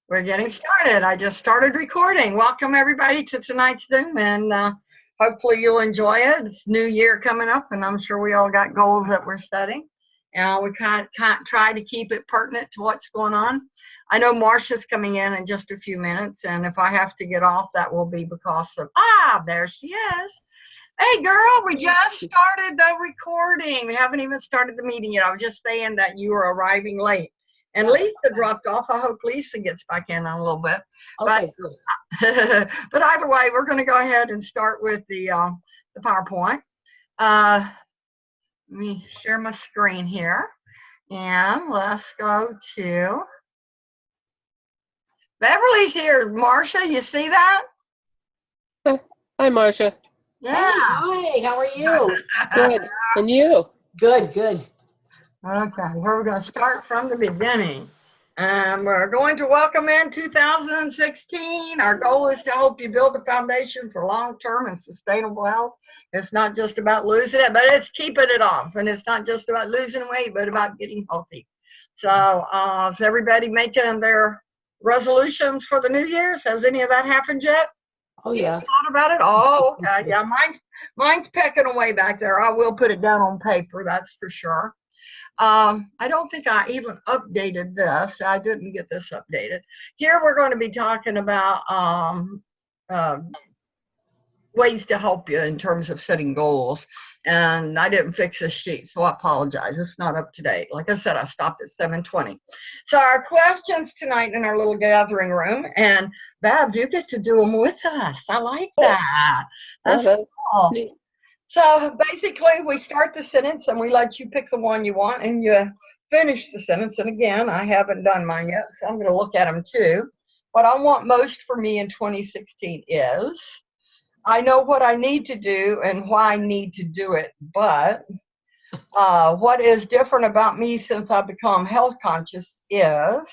We're getting started. I just started recording. Welcome everybody to tonight's Zoom, and hopefully you'll enjoy it. It's New Year coming up, and I'm sure we all got goals that we're setting. And we can't try to keep it pertinent to what's going on. I know Marcia's coming in just a few minutes, and if I have to get off, that will be because of, there she is. Hey girl, we just started the recording. We haven't even started the meeting yet. I was just saying that you were arriving late. And Lisa dropped off. I hope Lisa gets back in a little bit. Okay, good. But either way, we're going to go ahead and start with the PowerPoint. Let me share my screen here. And let's go to Beverly's here. Marcia, you see that? Hi, Marcia. Yeah. Hey, hi, how are you? Good. And you? Good, good. Okay, we're going to start from the beginning. We're going to welcome in 2016. Our goal is to help you build a foundation for long-term and sustainable health. It's not just about losing it, but it's keeping it off. And it's not just about losing weight, but about getting healthy. So is everybody making their resolutions for the New Year's? Has any of that happened yet? Oh, yeah. Thought about it? Oh, okay. Yeah, mine's pecking away back there. I will put it down on paper, that's for sure. I don't think I even updated this. I didn't get this updated. Here we're going to be talking about ways to help you in terms of setting goals. And I didn't fix this sheet, so I apologize. It's not up to date. Like I said, I stopped at 7:20. So our questions tonight in our little gathering room, and Babs, you get to do them with us. I like that. That's cool. Neat. So basically, we start the sentence and we let you pick the one you want, and you finish the sentence. And again, I haven't done mine yet, so I'm going to look at them too. What I want most for me in 2016 is, I know what I need to do and why I need to do it, but what is different about me since I've become health conscious is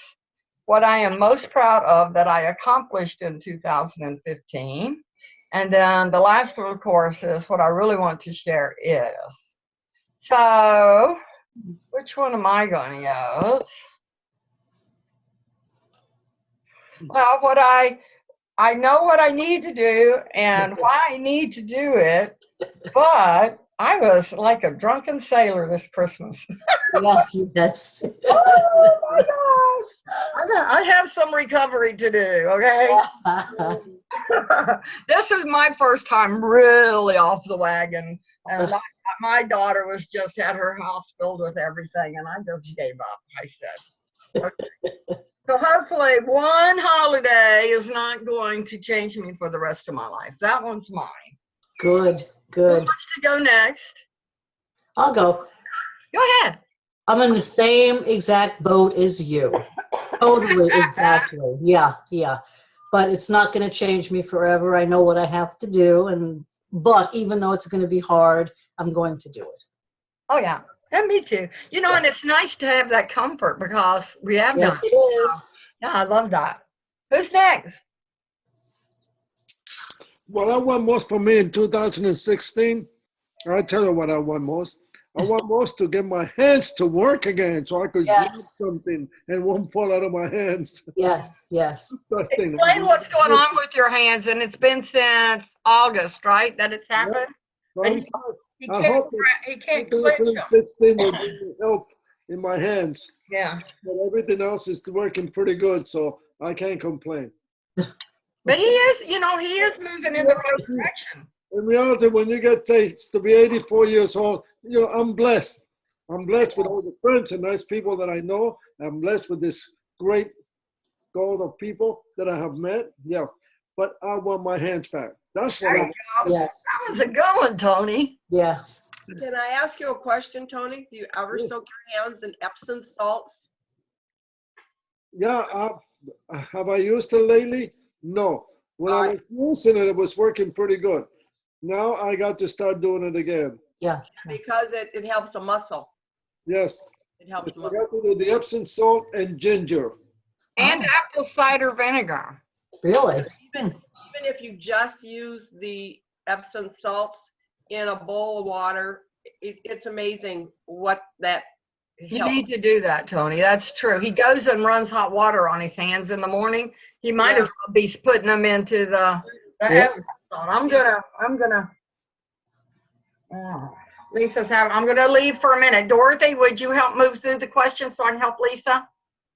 what I am most proud of that I accomplished in 2015. And then the last one, of course, is what I really want to share is. So, which one am I going to use? Well, I know what I need to do and why I need to do it, but I was like a drunken sailor this Christmas. Yes. Oh my gosh! I have some recovery to do, okay? This is my first time really off the wagon, and my daughter was just had her house filled with everything, and I just gave up. I said, okay. So hopefully one holiday is not going to change me for the rest of my life. That one's mine. Good, Who good. wants to go next? I'll go. Go ahead. I'm in the same exact boat as you. Totally, exactly. Yeah, yeah. But it's not going to change me forever. I know what I have to do, but even though it's going to be hard, I'm going to do it. Oh, yeah. And me too. You know, and it's nice to have that comfort because we have Yes, done it is. Yeah, I love that. Who's next? What I want most for me in 2016, I'll tell you what I want most. I want most to get my hands to work again so I could grab something and it won't fall out of my hands. Yes, yes. Explain what's going on with your hands, and it's been since August, right, that it's happened? Yeah. I hope he can't clench them. 2016 will give me help in my hands. Yeah. But everything else is working pretty good, so I can't complain. But he is moving in the right direction. In reality, when you get to be 84 years old, I'm blessed. I'm blessed with all the friends and nice people that I know. I'm blessed with this great goal of people that I have met. Yeah, but I want my hands back. That's what I want. Yes. That was a good one, Tony. Yes. Can I ask you a question, Tony? Do you ever soak your hands in Epsom salts? Yeah, have I used it lately? No. When I was using it, it was working pretty good. Now I got to start doing it again. Yeah. Because it helps the muscle. Yes. It helps the I muscle. got to do the Epsom salt and ginger. And apple cider vinegar. Really? Even if you just use the Epsom salts in a bowl of water, it's amazing what that You help. need to do that, Tony. That's true. He goes and runs hot water on his hands in the morning. He might Yeah. as well be putting them into the Yeah. Epsom. Lisa's having, I'm gonna leave for a minute. Dorothy, would you help move through the questions so I can help Lisa?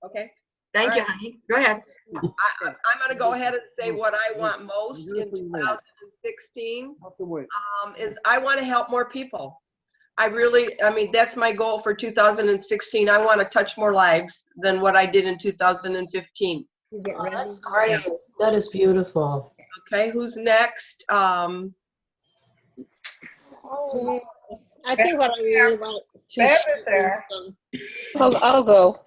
Okay. Thank you, All right. honey. Go ahead. I'm gonna go ahead and say what I want most You're in pretty late. 2016 Have to wait. is I want to help more people. I mean, that's my goal for 2016. I want to touch more lives than what I did in 2015. Oh, that's great. That is beautiful. Okay, who's next? I think what I really want to Bev is share is, there. I'll go.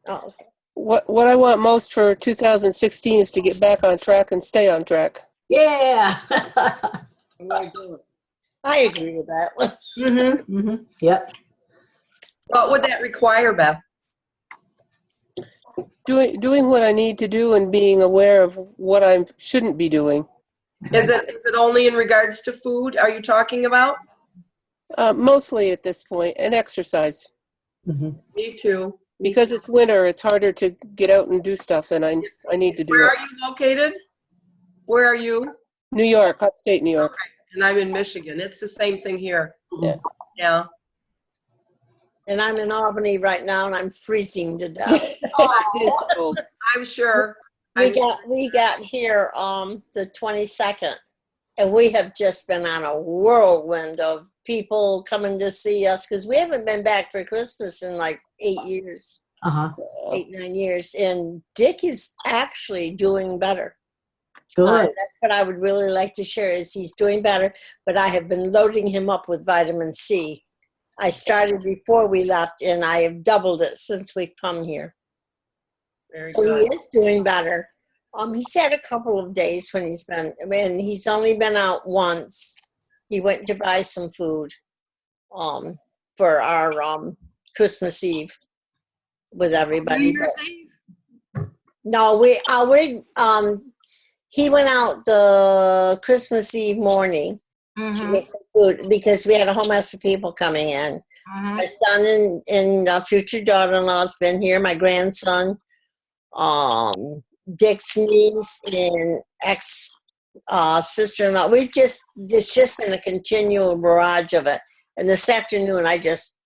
oh, What I want most for 2016 is to get back on track and stay on track. Yeah. I like that. I agree with that one. Yep. What would that require, Beth? Doing what I need to do and being aware of what I shouldn't be doing. Is it only in regards to food? Are you talking about? Mostly at this point, and exercise. Me too. Because it's winter, it's harder to get out and do stuff, and I need to do Where it. are you located? Where are you? New York, upstate New York. And I'm in Michigan. It's the same thing here. Yeah. Yeah. And I'm in Albany right now, and I'm freezing to death. It is cold. I'm sure. We got here the 22nd, and we have just been on a whirlwind of people coming to see us because we haven't been back for Christmas in like 8 years, Uh-huh. 8-9 years. And Dick is actually doing better. Good. That's what I would really like to share is he's doing better, but I have been loading him up with vitamin C. I started before we left, and I have doubled it since we've come here. Very So good. he is doing better. He's had a couple of days when he's only been out once. He went to buy some food for our Christmas Eve with everybody. New Year's Eve? No, he went out the Christmas Eve morning to get some food because we had a whole mess of people coming in. My son and future daughter-in-law's been here. My grandson, Dick's niece, and ex sister-in-law. It's just been a continual barrage of it. And this afternoon, I just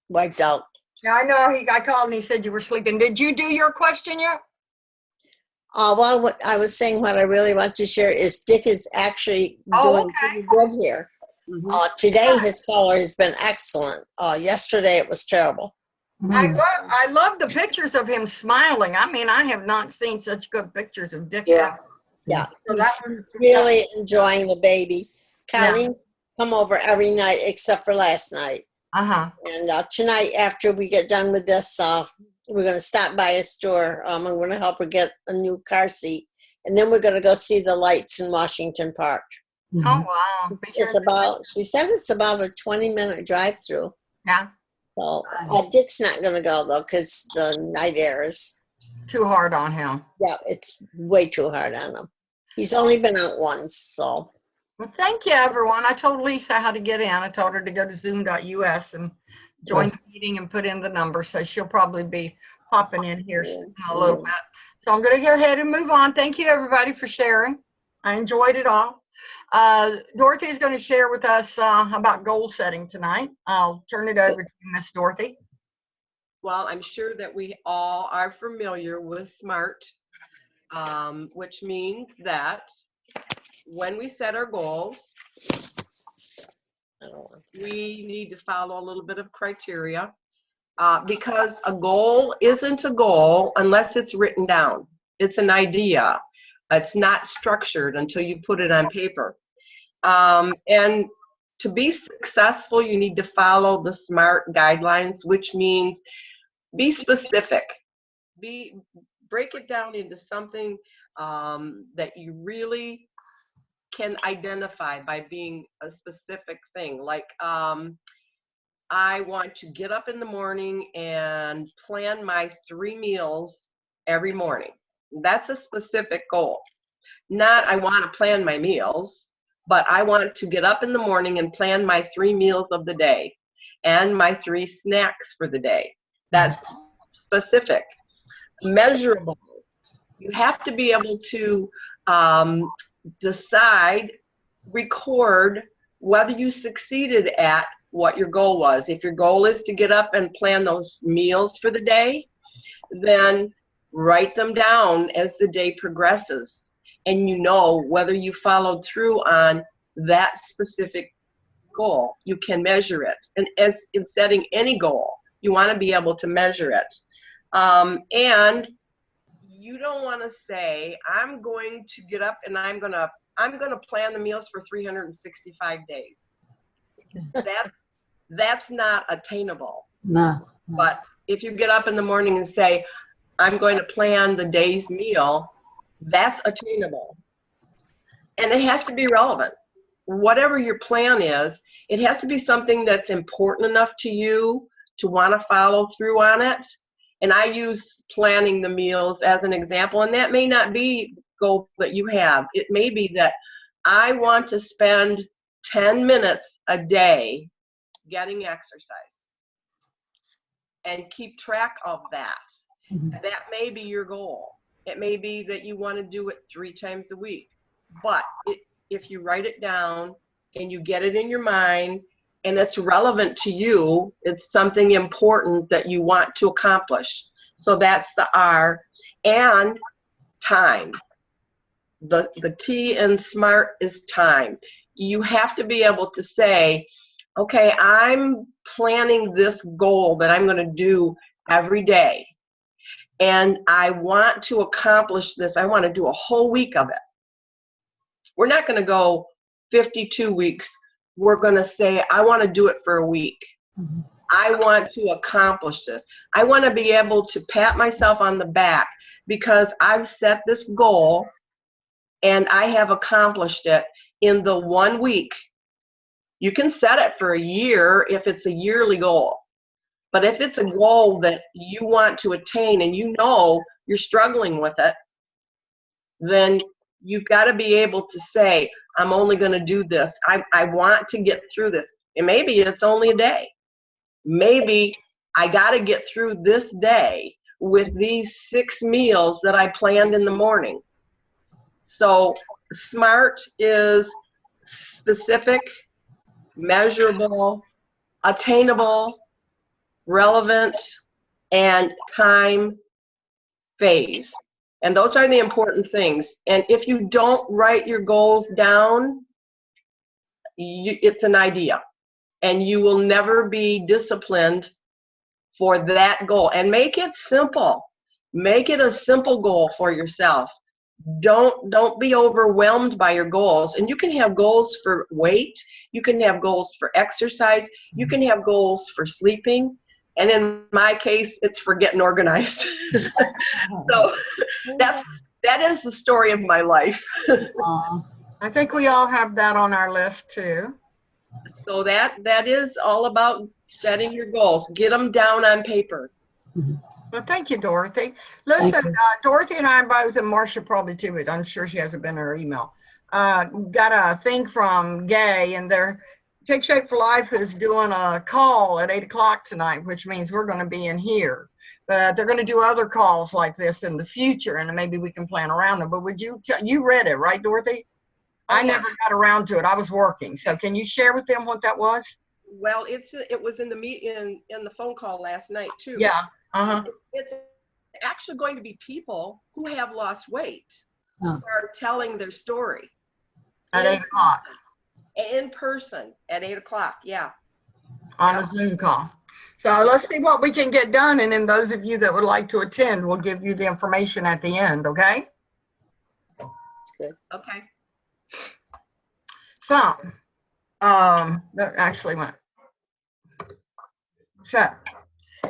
wiped out. Yeah, I know. I called and he said you were sleeping. Did you do your question yet? Well, what I was saying, what I really want to share is Dick is actually doing pretty good here. Today, his color has been excellent. Yesterday, it was terrible. I love the pictures of him smiling. I mean, I have not seen such good pictures of Dick. Yeah. Yeah, So he's really enjoying the baby. Colleen's come over every night except for last night. And tonight, after we get done with this, we're going to stop by a store. I'm going to help her get a new car seat. And then we're going to go see the lights in Washington Park. Oh, wow. She said it's about a 20-minute drive through. Yeah. So Dick's not going to go, though, because the night air is Too hard on him. Yeah, it's way too hard on him. He's only been out once, so. Well, thank you, everyone. I told Lisa how to get in. I told her to go to zoom.us and join the meeting and put in the number. So she'll probably be popping in here in a little bit. So I'm going to go ahead and move on. Thank you, everybody, for sharing. I enjoyed it all. Dorothy is going to share with us about goal setting tonight. I'll turn it over to you, Miss Dorothy. Well, I'm sure that we all are familiar with SMART, which means that when we set our goals, we need to follow a little bit of criteria because a goal isn't a goal unless it's written down. It's an idea. It's not structured until you put it on paper. And to be successful, you need to follow the SMART guidelines, which means be specific. Break it down into something that you really can identify by being a specific thing. Like, I want to get up in the morning and plan my 3 meals every morning. That's a specific goal. Not I want to plan my meals, but I want to get up in the morning and plan my 3 meals of the day. and my 3 snacks for the day. That's specific. Measurable. You have to be able to decide, record whether you succeeded at what your goal was. If your goal is to get up and plan those meals for the day, then write them down as the day progresses, and you know whether you followed through on that specific goal. You can measure it. And as in setting any goal, you want to be able to measure it. And you don't want to say, I'm going to get up and I'm going to plan the meals for 365 days. That's not attainable. No. But if you get up in the morning and say, I'm going to plan the day's meal, that's attainable. And it has to be relevant. Whatever your plan is, it has to be something that's important enough to you to want to follow through on it. And I use planning the meals as an example, and that may not be the goal that you have. It may be that I want to spend 10 minutes a day getting exercise and keep track of that. That may be your goal. It may be that you want to do it 3 times a week. But if you write it down and you get it in your mind and it's relevant to you, it's something important that you want to accomplish. So that's the R. And time. The T in SMART is time. You have to be able to say, okay, I'm planning this goal that I'm going to do every day. And I want to accomplish this. I want to do a whole week of it. We're not going to go 52 weeks. We're going to say, I want to do it for a week. I want to accomplish this. I want to be able to pat myself on the back because I've set this goal and I have accomplished it in the 1 week. You can set it for a year if it's a yearly goal. But if it's a goal that you want to attain and you know you're struggling with it, then you've got to be able to say, I'm only going to do this. I want to get through this. And maybe it's only a day. Maybe I got to get through this day with these 6 meals that I planned in the morning. So SMART is specific, measurable, attainable, relevant, and time phase. And those are the important things. And if you don't write your goals down, it's an idea. And you will never be disciplined for that goal. And make it simple. Make it a simple goal for yourself. Don't be overwhelmed by your goals. And you can have goals for weight. You can have goals for exercise. You can have goals for sleeping. And in my case, it's for getting organized. So that is the story of my life. I think we all have that on our list too. So that is all about setting your goals. Get them down on paper. Well, thank you, Dorothy. Listen, Dorothy and I both, and Marcia probably too, but I'm sure she hasn't been in her email, got a thing from Gay, and they're Take Shape for Life is doing a call at 8 o'clock tonight, which means we're going to be in here. But they're going to do other calls like this in the future, and maybe we can plan around them. But would you read it, right, Dorothy? I never got around to it. I was working. So can you share with them what that was? Well, it was in the phone call last night too. Yeah. It's actually going to be people who have lost weight who are telling their story. At 8 o'clock. In person at 8 o'clock, yeah. On a Zoom call. So let's see what we can get done. And then those of you that would like to attend, we'll give you the information at the end, okay? Good. Okay. So, that actually went. So,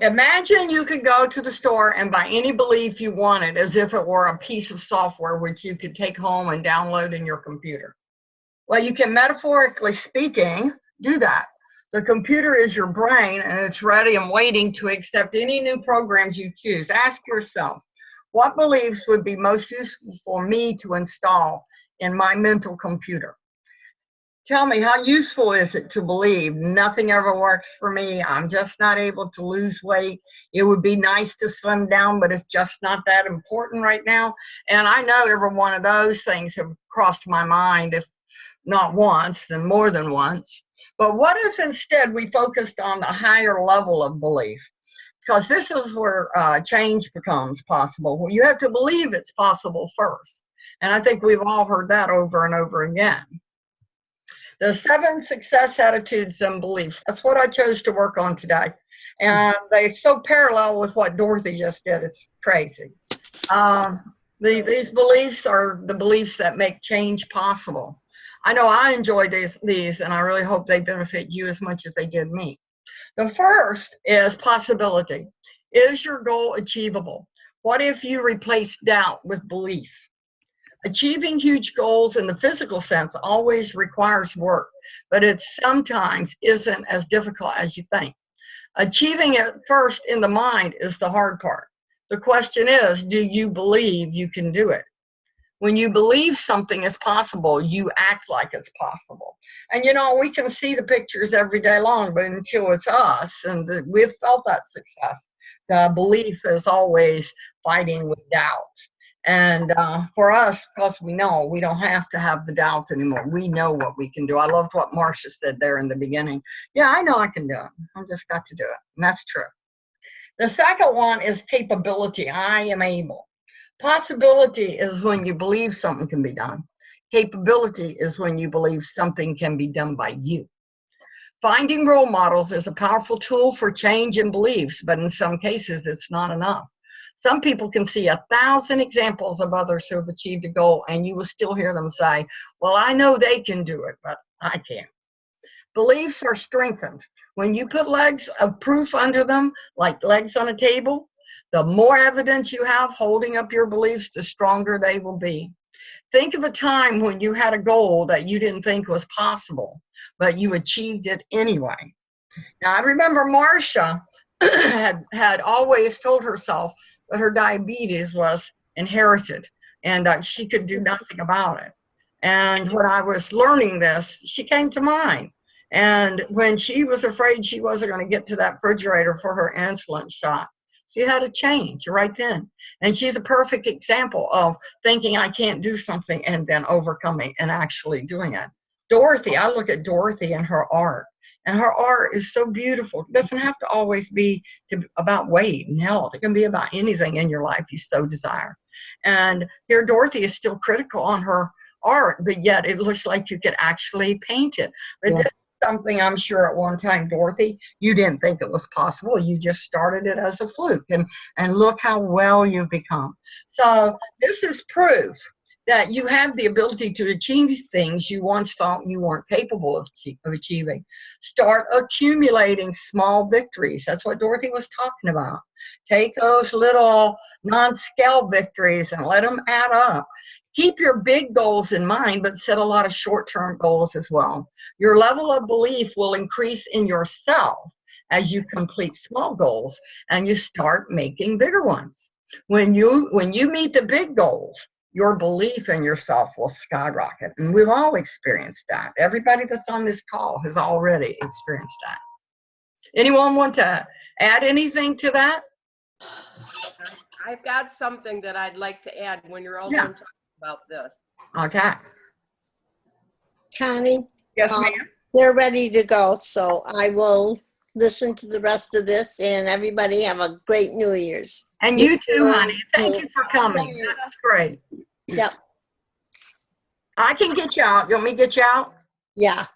imagine you could go to the store and buy any belief you wanted as if it were a piece of software which you could take home and download in your computer. Well, you can, metaphorically speaking, do that. The computer is your brain, and it's ready and waiting to accept any new programs you choose. Ask yourself, what beliefs would be most useful for me to install in my mental computer? Tell me, how useful is it to believe nothing ever works for me? I'm just not able to lose weight. It would be nice to slim down, but it's just not that important right now. And I know every one of those things have crossed my mind, if not once, then more than once. But what if instead we focused on the higher level of belief? Because this is where change becomes possible. Well, you have to believe it's possible first. And I think we've all heard that over and over again. The 7 success attitudes and beliefs. That's what I chose to work on today. And they're so parallel with what Dorothy just did. It's crazy. These beliefs are the beliefs that make change possible. I know I enjoy these, and I really hope they benefit you as much as they did me. The first is possibility. Is your goal achievable? What if you replace doubt with belief? Achieving huge goals in the physical sense always requires work, but it sometimes isn't as difficult as you think. Achieving it first in the mind is the hard part. The question is, do you believe you can do it? When you believe something is possible, you act like it's possible. And you know, we can see the pictures every day long, but until it's us and we've felt that success, the belief is always fighting with doubt. And for us, because we know we don't have to have the doubt anymore. We know what we can do. I loved what Marcia said there in the beginning. Yeah, I know I can do it. I've just got to do it. And that's true. The second one is capability. I am able. Possibility is when you believe something can be done. Capability is when you believe something can be done by you. Finding role models is a powerful tool for change in beliefs, but in some cases, it's not enough. Some people can see 1,000 examples of others who have achieved a goal, and you will still hear them say, well, I know they can do it, but I can't. Beliefs are strengthened. When you put legs of proof under them, like legs on a table, the more evidence you have holding up your beliefs, the stronger they will be. Think of a time when you had a goal that you didn't think was possible, but you achieved it anyway. Now, I remember Marcia had always told herself that her diabetes was inherited and that she could do nothing about it. And when I was learning this, she came to mind. And when she was afraid she wasn't going to get to that refrigerator for her insulin shot, she had a change right then. And she's a perfect example of thinking I can't do something and then overcoming and actually doing it. Dorothy, I look at Dorothy and her art. And her art is so beautiful. It doesn't have to always be about weight and health. It can be about anything in your life you so desire. And here Dorothy is still critical on her art, but yet it looks like you could actually paint it. But yeah. This is something I'm sure at one time, Dorothy, you didn't think it was possible. You just started it as a fluke. And look how well you've become. So this is proof that you have the ability to achieve things you once thought you weren't capable of achieving. Start accumulating small victories. That's what Dorothy was talking about. Take those little non-scale victories and let them add up. Keep your big goals in mind, but set a lot of short-term goals as well. Your level of belief will increase in yourself as you complete small goals and you start making bigger ones. When you meet the big goals, your belief in yourself will skyrocket. And we've all experienced that. Everybody that's on this call has already experienced that. Anyone want to add anything to that? I've got something that I'd like to add when you're all done talking about this. Okay. Connie? Yes, ma'am. They're ready to go, so I will listen to the rest of this, and everybody have a great New Year's. And you too, honey. Thank you for coming. That's great. Yep. I can get you out. You want me to get you out? Yeah.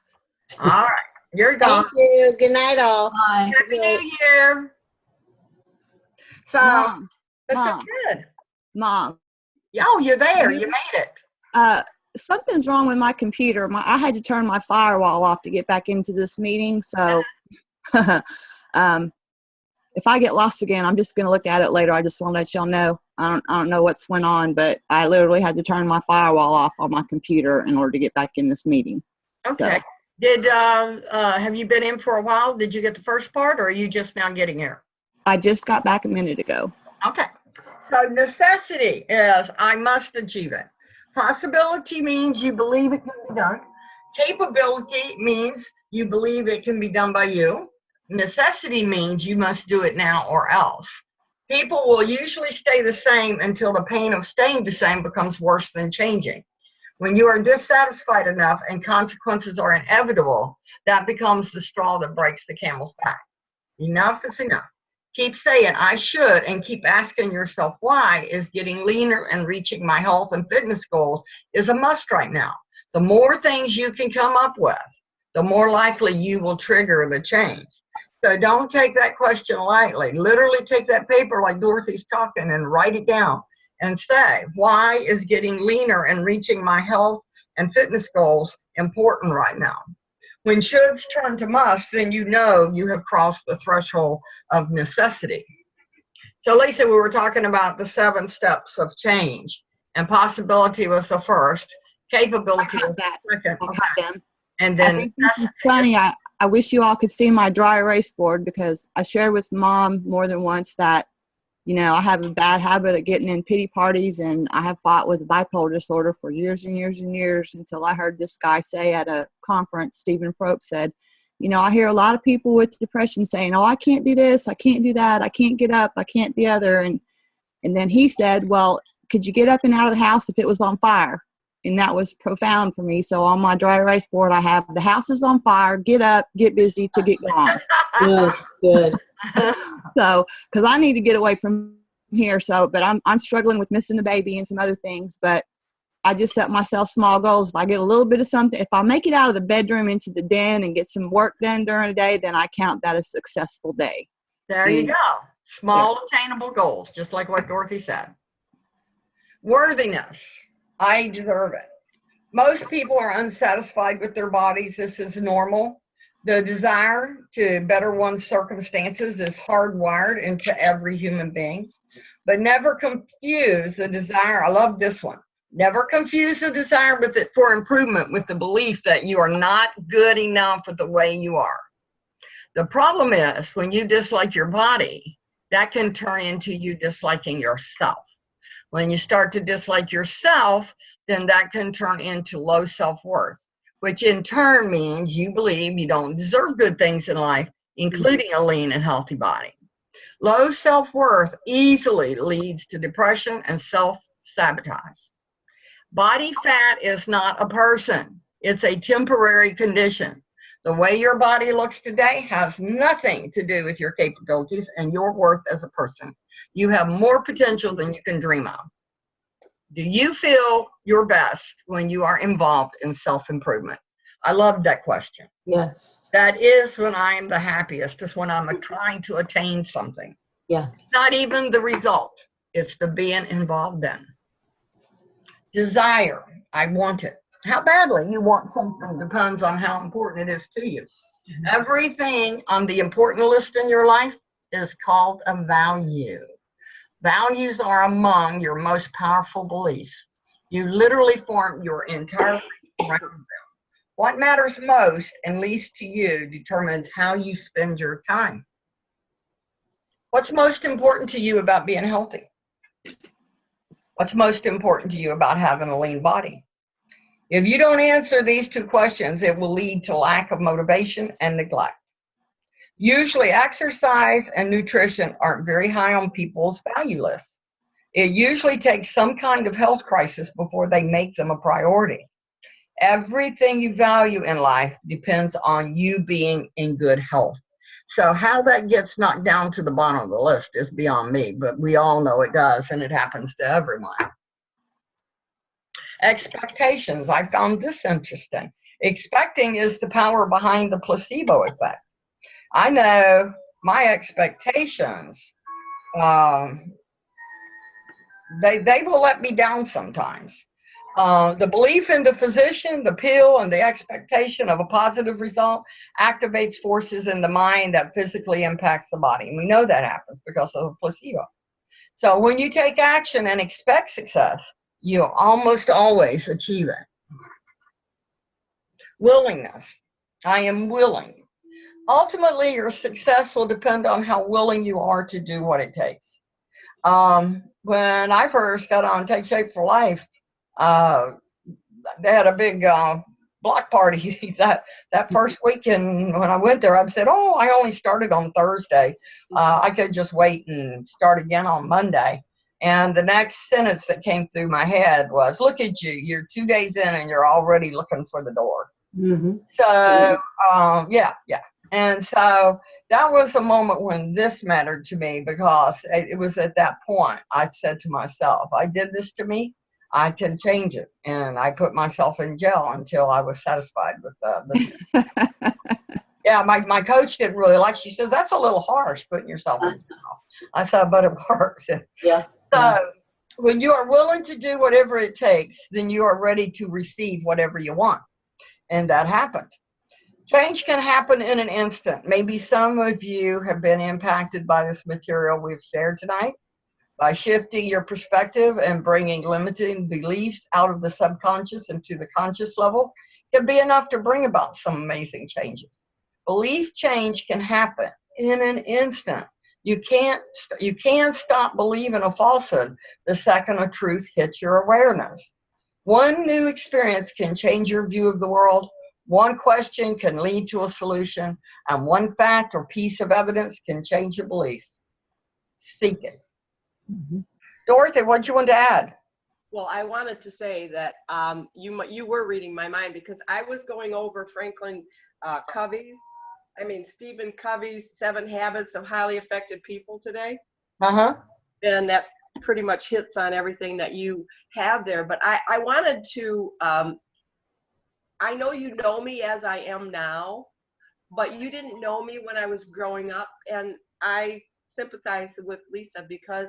All right. You're gone. Thank you. Good night, all. Bye. Happy New Year. So, Mom, this is Mom. good. Mom, Oh, you're there. You made it. something's wrong with my computer. I had to turn my firewall off to get back into this meeting. So if I get lost again, I'm just going to look at it later. I just want to let y'all know. I don't know what's went on, but I literally had to turn my firewall off on my computer in order to get back in this meeting. Okay. So. Have you been in for a while? Did you get the first part, or are you just now getting here? I just got back a minute ago. Okay. So necessity is I must achieve it. Possibility means you believe it can be done. Capability means you believe it can be done by you. Necessity means you must do it now or else. People will usually stay the same until the pain of staying the same becomes worse than changing. When you are dissatisfied enough and consequences are inevitable, that becomes the straw that breaks the camel's back. Enough is enough. Keep saying I should and keep asking yourself why is getting leaner and reaching my health and fitness goals is a must right now. The more things you can come up with, the more likely you will trigger the change. So don't take that question lightly. Literally take that paper like Dorothy's talking and write it down and say, why is getting leaner and reaching my health and fitness goals important right now? When shoulds turn to must, then you know you have crossed the threshold of necessity. So Lisa, we were talking about the 7 steps of change, and possibility was the first, capability was the second. Them. And then I think this is funny. I wish you all could see my dry erase board, because I shared with Mom more than once that, you know, I have a bad habit of getting in pity parties, and I have fought with bipolar disorder for years and years and years until I heard this guy say at a conference, Stephen Probe said, you know, I hear a lot of people with depression saying, oh, I can't do this, I can't do that, I can't get up, I can't the other. And then he said, well, could you get up and out of the house if it was on fire? And that was profound for me. So on my dry erase board, I have the house is on fire, get up, get busy to get gone. Yes, good. So, because I need to get away from here. So, but I'm struggling with missing the baby and some other things. But I just set myself small goals. If I get a little bit of something, if I make it out of the bedroom into the den and get some work done during the day, then I count that a successful day. there you go. Small attainable goals, just like what Dorothy said. Worthiness. I deserve it. Most people are unsatisfied with their bodies. This is normal. The desire to better one's circumstances is hardwired into every human being. But never confuse the desire. I love this one. Never confuse the desire with it for improvement with the belief that you are not good enough for the way you are. The problem is when you dislike your body, that can turn into you disliking yourself. When you start to dislike yourself, then that can turn into low self-worth, which in turn means you believe you don't deserve good things in life, including a lean and healthy body. Low self-worth easily leads to depression and self-sabotage. Body fat is not a person. It's a temporary condition. The way your body looks today has nothing to do with your capabilities and your worth as a person. You have more potential than you can dream of. Do you feel your best when you are involved in self-improvement? I love that question. Yes. That is when I am the happiest, is when I'm trying to attain something. Yeah. It's not even the result. It's the being involved in. Desire. I want it. How badly you want something depends on how important it is to you. Everything on the important list in your life is called a value. Values are among your most powerful beliefs. You literally form your entire life around them. What matters most and least to you determines how you spend your time. What's most important to you about being healthy? What's most important to you about having a lean body? If you don't answer these 2 questions, it will lead to lack of motivation and neglect. Usually exercise and nutrition aren't very high on people's value lists. It usually takes some kind of health crisis before they make them a priority. Everything you value in life depends on you being in good health. So how that gets knocked down to the bottom of the list is beyond me, but we all know it does, and it happens to everyone. Expectations. I found this interesting. Expecting is the power behind the placebo effect. I know my expectations, they will let me down sometimes. The belief in the physician, the pill, and the expectation of a positive result activates forces in the mind that physically impacts the body. And we know that happens because of the placebo. So when you take action and expect success, you almost always achieve it. Willingness. I am willing. Ultimately, your success will depend on how willing you are to do what it takes. When I first got on Take Shape for Life, they had a big block party that first weekend when I went there. I said, oh, I only started on Thursday. I could just wait and start again on Monday. And the next sentence that came through my head was, look at you, you're 2 days in and you're already looking for the door. Mm-hmm. So, yeah. And so that was a moment when this mattered to me, because it was at that point I said to myself, I did this to me, I can change it. And I put myself in jail until I was satisfied with the Yeah, my coach didn't really like. She says, that's a little harsh, putting yourself in jail. I said, but it works. Yeah. So when you are willing to do whatever it takes, then you are ready to receive whatever you want. And that happened. Change can happen in an instant. Maybe some of you have been impacted by this material we've shared tonight. By shifting your perspective and bringing limiting beliefs out of the subconscious into the conscious level can be enough to bring about some amazing changes. Belief change can happen in an instant. You can stop believing a falsehood the second a truth hits your awareness. One new experience can change your view of the world. One question can lead to a solution, and one fact or piece of evidence can change your belief. Seek it. Mm-hmm. Dorothy, what do you want to add? Well, I wanted to say that you were reading my mind, because I was going over Stephen Covey's 7 Habits of Highly Effective People today. Uh-huh. And that pretty much hits on everything that you have there. But I wanted to, I know you know me as I am now, but you didn't know me when I was growing up. And I sympathize with Lisa, because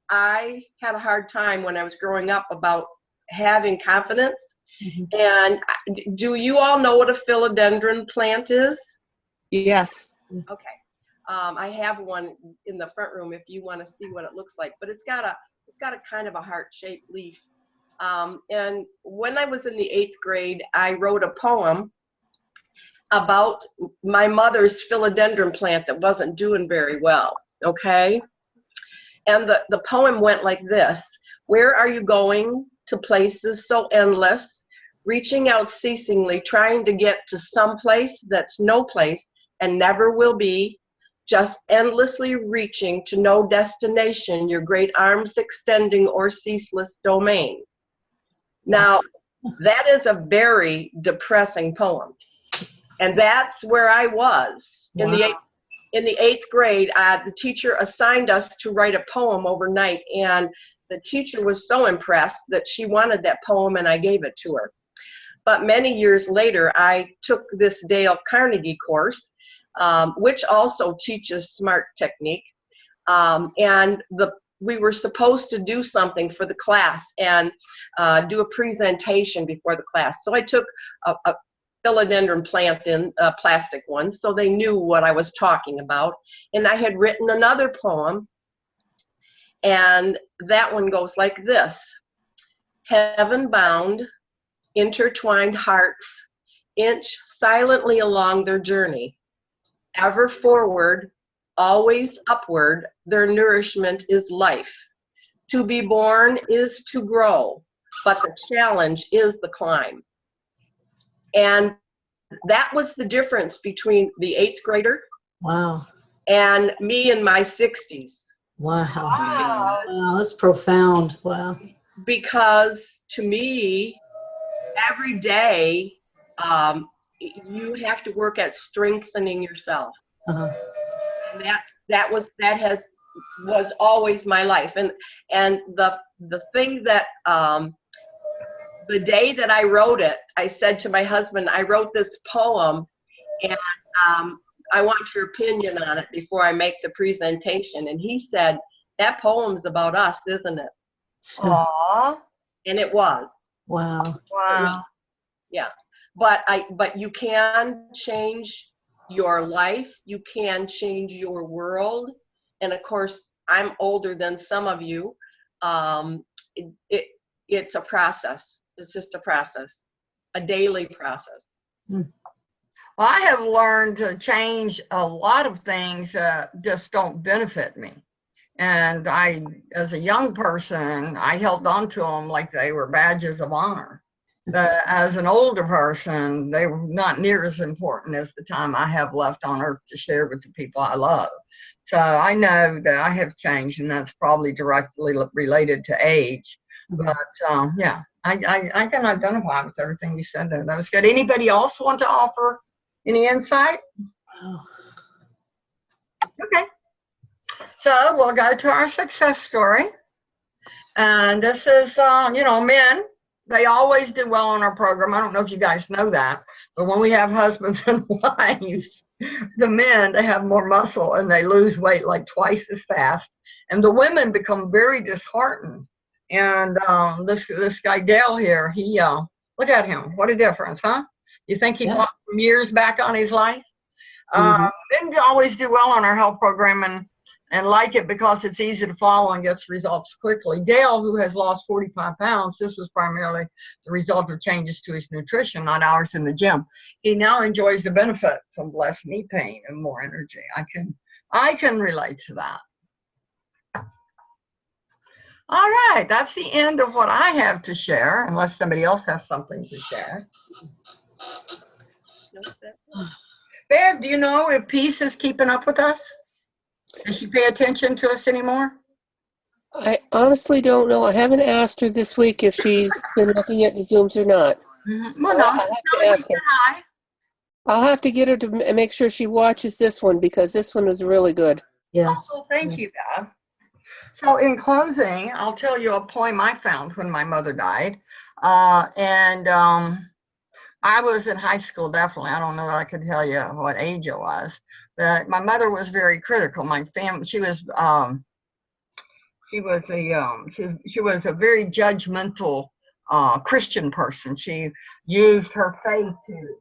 I had a hard time when I was growing up about having confidence. Mm-hmm. And do you all know what a philodendron plant is? Yes. Okay. I have one in the front room if you want to see what it looks like, but it's got a kind of a heart-shaped leaf. And when I was in the 8th grade, I wrote a poem about my mother's philodendron plant that wasn't doing very well. Okay. And the poem went like this: where are you going to places so endless, reaching out ceasingly, trying to get to some place that's no place and never will be, just endlessly reaching to no destination, your great arms extending o'er ceaseless domain. Now, that is a very depressing poem. And that's where I was. Wow. In the 8th grade, the teacher assigned us to write a poem overnight, and the teacher was so impressed that she wanted that poem, and I gave it to her. But many years later, I took this Dale Carnegie course, which also teaches SMART technique, and we were supposed to do something for the class and do a presentation before the class. So I took a philodendron plant, in a plastic one, so they knew what I was talking about. And I had written another poem, and that one goes like this: heaven-bound, intertwined hearts inch silently along their journey. Ever forward, always upward, their nourishment is life. To be born is to grow, but the challenge is the climb. And that was the difference between the 8th grader, wow, and me in my 60s. Wow. Wow, that's profound. Wow. Because to me, every day, you have to work at strengthening yourself. Uh-huh. And that was always my life. And the thing that the day that I wrote it, I said to my husband, I wrote this poem, and I want your opinion on it before I make the presentation. And he said, that poem's about us, isn't it? Aww. And it was. Wow. Wow. Yeah. But you can change your life. You can change your world. And of course, I'm older than some of you. It's a process. It's just a process, a daily process. Well, I have learned to change a lot of things that just don't benefit me. And as a young person, I held on to them like they were badges of honor. As an older person, they were not near as important as the time I have left on earth to share with the people I love. So I know that I have changed, and that's probably directly related to age. Mhm. But yeah, I can identify with everything you said there. That was good. Anybody else want to offer any insight? Okay. So we'll go to our success story. And this is, men, they always do well on our program. I don't know if you guys know that, but when we have husbands and wives, the men, they have more muscle and they lose weight like twice as fast. And the women become very disheartened. And this guy Dale here, he look at him. What a difference, huh? You think he bought some years back on his life? Men always do well on our health program and like it because it's easy to follow and gets results quickly. Dale, who has lost 45 pounds, this was primarily the result of changes to his nutrition, not hours in the gym. He now enjoys the benefits of less knee pain and more energy. I can relate to that. All right, that's the end of what I have to share, unless somebody else has something to share. Bev, do you know if Peace is keeping up with us? Does she pay attention to us anymore? I honestly don't know. I haven't asked her this week if she's been looking at the Zooms or not. Well, no, I'll have to ask her. I'll have to get her to make sure she watches this one because this one is really good. Yes. Oh, thank you, Bev. So in closing, I'll tell you a poem I found when my mother died. I was in high school, definitely. I don't know that I could tell you what age it was, but my mother was very critical. My family, she was a very judgmental Christian person. She used her faith to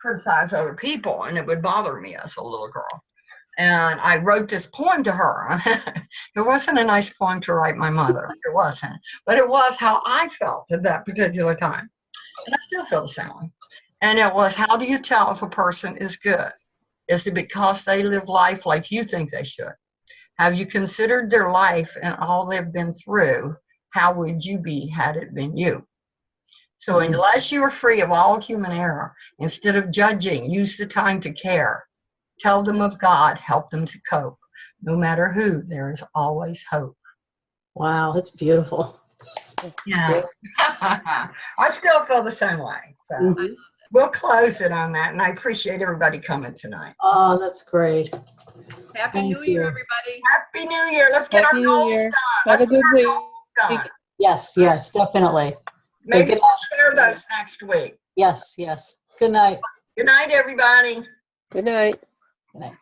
criticize other people, and it would bother me as a little girl. And I wrote this poem to her. It wasn't a nice poem to write my mother. It wasn't, but it was how I felt at that particular time. And I still feel the same way. And it was, how do you tell if a person is good? Is it because they live life like you think they should? Have you considered their life and all they've been through? How would you be had it been you? So unless you are free of all human error, instead of judging, use the time to care. Tell them of God, help them to cope. No matter who, there is always hope. Wow, that's beautiful. Yeah. I still feel the same way. So we'll close it on that, and I appreciate everybody coming tonight. Oh, that's great. Happy Thank New Year, you. everybody. Happy New Year. Let's get Happy our New goals Year. done. Have a good week. Yes, definitely. Maybe Good we'll share those next week. Yes. Good night. Good night, everybody. Good night. Good night.